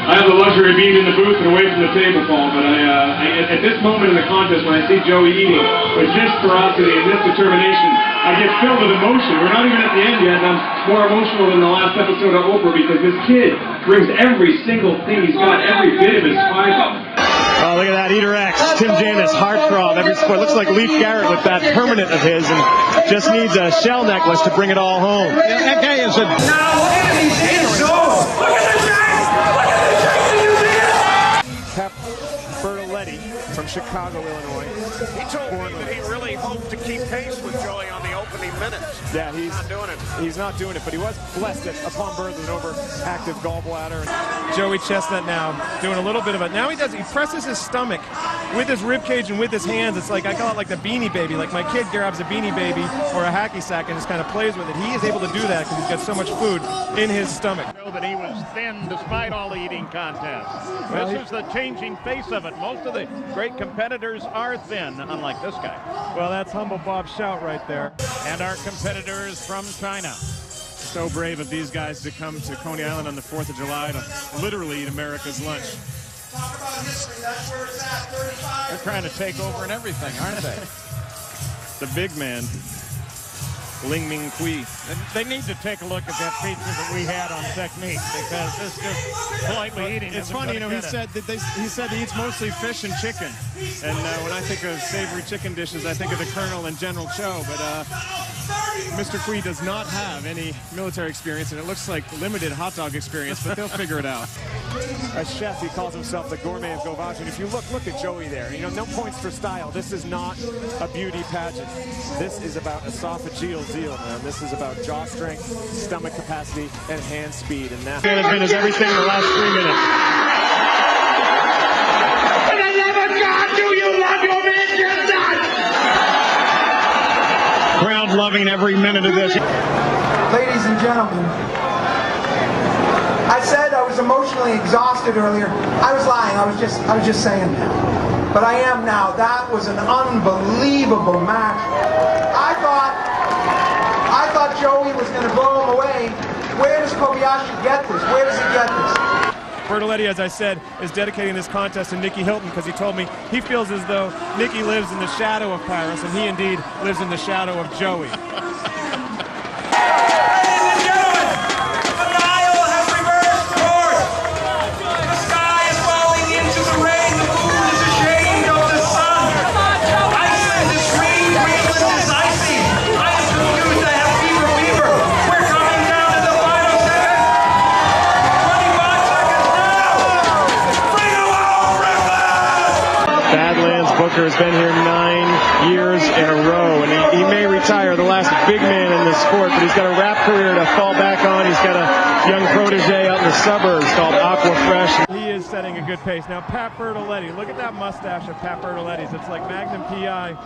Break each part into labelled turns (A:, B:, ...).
A: I have the luxury of being in the booth and away from the table, Paul, but at this moment in the contest, when I see Joey eating with this ferocity and this determination, I get filled with emotion. We're not even at the end yet, and I'm more emotional than the last episode of Oprah because this kid brings every single thing he's got, every bit of his fiber.
B: Oh, look at that, Eater X, Tim Janis, heartthrob, every sport. Looks like Leif Garrett with that permanent of his and just needs a shell necklace to bring it all home.
C: Yeah, that guy is a... Now, look at the
B: Pep Bertoletti from Chicago, Illinois.
C: He told me that he really hoped to keep pace with Joey on the opening minutes.
B: Yeah, he's
C: not doing it.
B: He's not doing it, but he was blessed upon birth with an overactive gallbladder. Joey Chestnut now doing a little bit of it. Now he presses his stomach with his rib cage and with his hands. It's like, I call it like the Beanie Baby. Like my kid grabs a Beanie Baby or a hacky sack and just kind of plays with it. He is able to do that because he's got so much food in his stomach.
D: Know that he was thin despite all the eating contests. This is the changing face of it. Most of the great competitors are thin, unlike this guy.
B: Well, that's humble Bob Shout right there.
D: And our competitors from China.
B: So brave of these guys to come to Coney Island on the 4th of July to literally eat America's lunch.
D: They're trying to take over and everything, aren't they?
B: The big man, Ling Ming Kui.
D: They need to take a look at that feature that we had on technique because this just politely eating.
B: It's funny, you know, he said he eats mostly fish and chicken. And when I think of savory chicken dishes, I think of the Colonel and General Cho. But Mr. Kui does not have any military experience, and it looks like limited hot dog experience, but they'll figure it out. A chef, he calls himself the gourmet of Gauvage, and if you look at Joey there. You know, no points for style. This is not a beauty pageant. This is about esophageal zeal, man. This is about jaw strength, stomach capacity, and hand speed, and that has been his everything in the last 3 minutes.
C: For the love of God, do you love your man just that?
B: Crowd loving every minute of this.
E: Ladies and gentlemen, I said I was emotionally exhausted earlier. I was lying. I was just saying that. But I am now. That was an unbelievable match. I thought Joey was going to blow him away. Where does Kobayashi get this? Where does he get this?
B: Bertoletti, as I said, is dedicating this contest to Nicky Hilton because he told me he feels as though Nicky lives in the shadow of Paris, and he indeed lives in the shadow of Joey. Booker has been here 9 years in a row, and he may retire, the last big man in this sport, but he's got a rap career to fall back on. He's got a young protege out in the suburbs called Aqua Fresh. He is setting a good pace. Now, Pat Bertoletti, look at that mustache of Pat Bertoletti's. It's like Magnum P.I.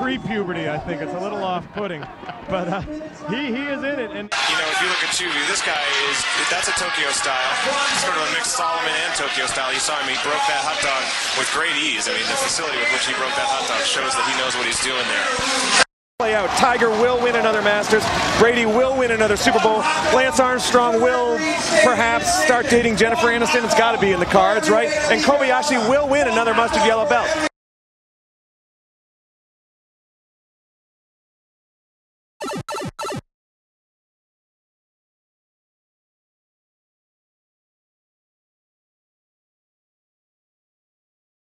B: pre-puberty, I think. It's a little off-putting, but he is in it. And
F: you know, if you look at Chuvi, this guy that's a Tokyo style, sort of a mixed Solomon and Tokyo style. You saw him, he broke that hot dog with great ease. I mean, the facility with which he broke that hot dog shows that he knows what he's doing there.
B: Play out. Tiger will win another Masters. Brady will win another Super Bowl. Lance Armstrong will perhaps start dating Jennifer Aniston. It's got to be in the cards, right? And Kobayashi will win another mustard yellow belt.